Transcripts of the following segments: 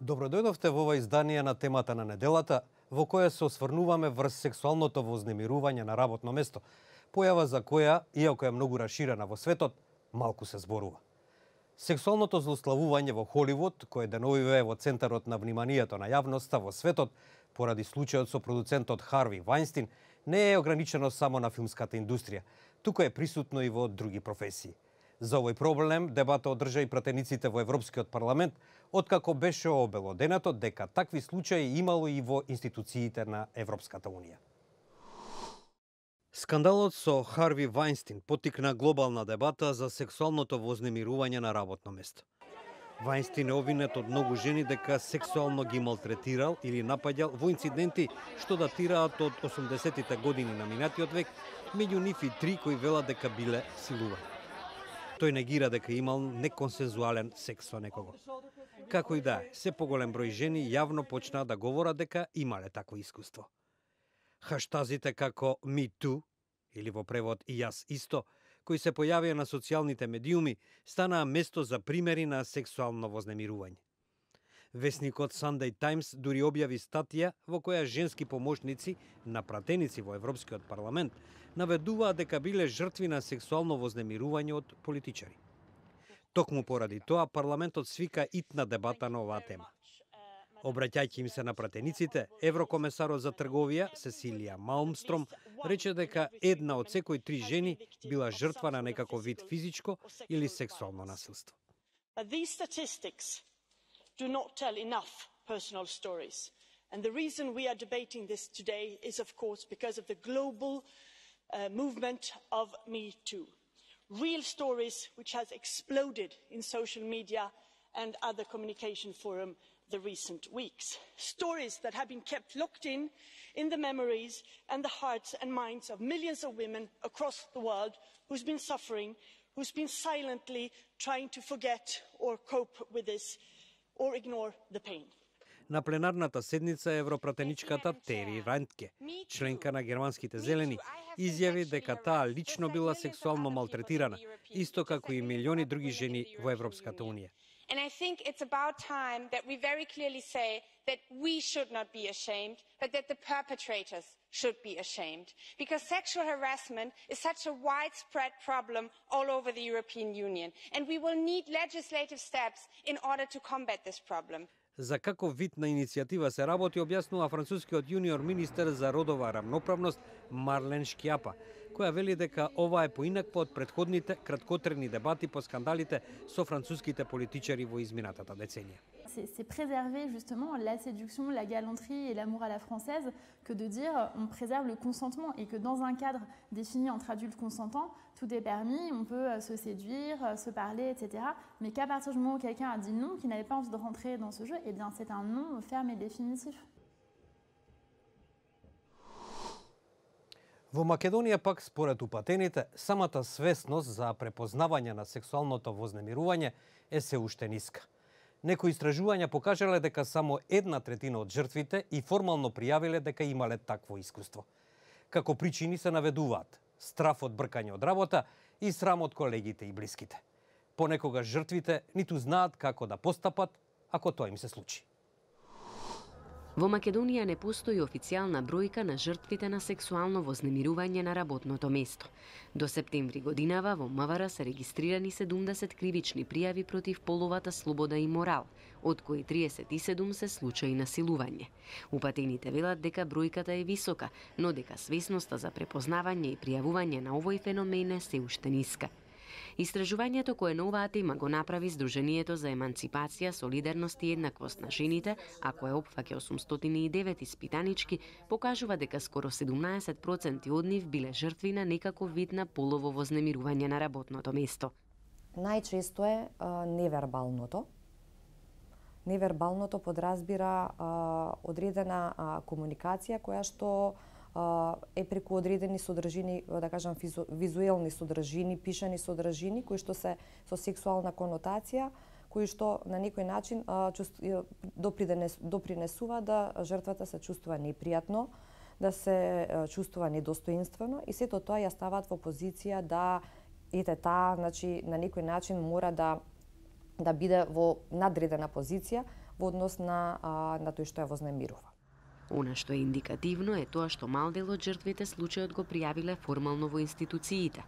Добро дојдовте во ова издание на темата на неделата, во која се осврнуваме врз сексуалното вознемирување на работно место, појава за која, иако е многу раширена во светот, малку се зборува. Сексуалното злословување во Холивуд, кој деновиве е во центарот на вниманието на јавноста во светот, поради случајот со продуцентот Харви Вајнстин, не е ограничено само на филмската индустрија, туку е присутно и во други професии. За овој проблем дебата одржа и пратениците во Европскиот парламент, откако беше обелоденато дека такви случаи имало и во институциите на Европската унија. Скандалот со Харви Вајнстин поттикна глобална дебата за сексуалното вознемирување на работно место. Вајнстин е обвинет од многу жени дека сексуално ги малтретирал или напаѓал во инциденти што датираат од 80-тите години на минатиот век, меѓу нив и 3 кои велат дека биле силувани. Тој негира дека имал неконсензуален секс со некого. Како и да е, се поголем број жени јавно почнаа да говорат дека имале такво искуство. Хаштазите како Me Too, или во превод И јас исто, кои се појавија на социјалните медиуми, станаа место за примери на сексуално вознемирување. Весникот Sunday Times дури објави статија во која женски помошници на пратеници во Европскиот парламент наведуваат дека биле жртви на сексуално вознемирување од политичари. Токму поради тоа парламентот свика итна дебата на оваа тема. Обраќајќи им се на пратениците, еврокомесарот за трговија Сесилија Малмстром рече дека една од секој 3 жени била жртва на некаков вид физичко или сексуално насилство. Do not tell enough personal stories. And the reason we are debating this today is, of course, because of the global movement of Me Too. Real stories which has exploded in social media and other communication forums the recent weeks. Stories that have been kept locked in the memories and the hearts and minds of millions of women across the world who's been suffering, who's been silently trying to forget or cope with this or ignore the pain. На пленарната седница европратеничката Тери Рантке, членка на германските зелени, изјави дека таа лично била сексуално малтретирана, исто како и милиони други жени во Европската унија. And I think it's about time that we very clearly say that we should not be ashamed, but that the perpetrators should be ashamed. Because sexual harassment is such a widespread problem all over the European Union. And we will need legislative steps in order to combat this problem. За каков вид на иницијатива се работи, објаснува францускиот јуниор министер за родова рамноправност Марлен Шкјапа, која вели дека ова е поинаква од претходните краткотрени дебати по скандалите со француските политичари во изминатата деценија. C'est préserver justement la séduction, la galanterie et l'amour à la française que de dire on préserve le consentement et que dans un cadre défini entre adultes consentants, tout est permis, on peut se séduire, se parler, etc. Mais qu'à partir du moment où quelqu'un a dit non, qu'il n'avait pas envie de rentrer dans ce jeu, eh bien c'est un non ferme et définitif. Во Македонија пак, според упатените, самата свесност за препознавање на сексуалното вознемирување е се уште ниска. Некои истражувања покажале дека само 1/3 од жртвите и формално пријавиле дека имале такво искуство. Како причини се наведуваат страф од бркање од работа и срам од колегите и блиските. Понекогаш жртвите ниту знаат како да постапат ако тоа им се случи. Во Македонија не постои официјална бројка на жртвите на сексуално вознемирување на работното место. До септември годинава во МВР се регистрирани 70 кривични пријави против половата слобода и морал, од кои 37 се случаи на силување. Упатените велат дека бројката е висока, но дека свесноста за препознавање и пријавување на овој феномен е се уште ниска. Истражувањето кое на оваа тема го направи Сдруженијето за еманципација, солидарност и еднаквост на жените, а кое опфаќа 809 испитанички, покажува дека скоро 17% од нив биле жртви на некаков вид на полово вознемирување на работното место. Најчесто е невербалното. Невербалното подразбира одредена комуникација која што е преку одредени содржини, да кажам визуелни содржини, пишани содржини кои што се со сексуална конотација, кои што на некој начин допринесува да жртвата се чувствува непријатно, да се чувствува недостоинствено и сето тоа ја ставаат во позиција да таа, значи на некој начин мора да биде во надредена позиција во однос на тој што ја вознемирува. Она што е индикативно е тоа што мал дел од жртвите случајот го пријавиле формално во институциите.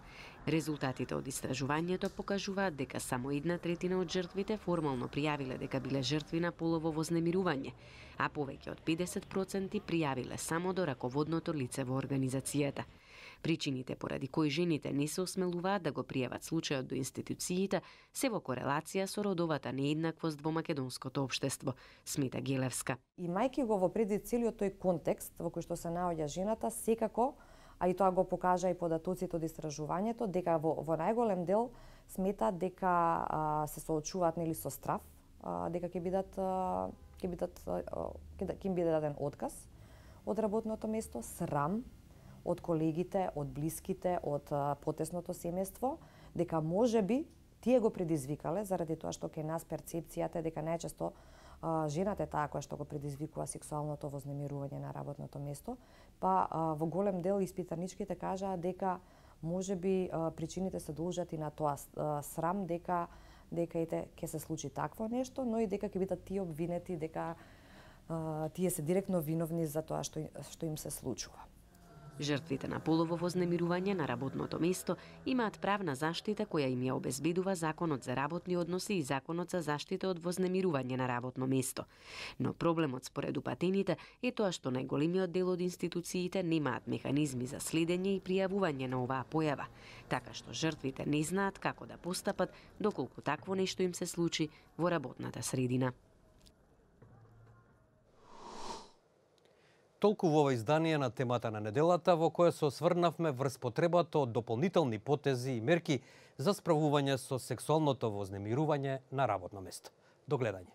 Резултатите од истражувањето покажуваат дека само 1/3 од жртвите формално пријавиле дека биле жртви на полово вознемирување, а повеќе од 50% пријавиле само до раководното лице во организацијата. Причините поради кои жените не се осмелуваат да го пријават случајот до институциите се во корелација со родовата нееднаквост во македонското општество, смета Гелевска. Имајќи го во предвид целиот тој контекст во кој што се наоѓа жената, секако, а и тоа го покажа и податоците од истражувањето, дека во најголем дел сметаат дека се соочуваат нели со страв, дека ќе им биде даден отказ од работното место, срам од колегите, од блиските, од потесното семејство, дека можеби тие го предизвикале заради тоа што кај нас перцепцијата е дека најчесто жената е таа која што го предизвикува сексуалното вознемирување на работното место, па во голем дел испитаничките кажаа дека можеби причините се должат и на тоа срам дека ќе се случи такво нешто, но и дека ќе бидат тие обвинети дека тие се директно виновни за тоа што им се случува. Жртвите на полово вознемирување на работното место имаат правна заштита која им ја обезбедува Законот за работни односи и Законот за заштита од вознемирување на работно место. Но проблемот според упатените е тоа што најголемиот дел од институциите немаат механизми за следење и пријавување на оваа појава, така што жртвите не знаат како да постапат доколку такво нешто им се случи во работната средина. Толку во ова издание на темата на неделата, во кое се осврнавме врз потребата од дополнителни потези и мерки за справување со сексуалното вознемирување на работно место. До гледање.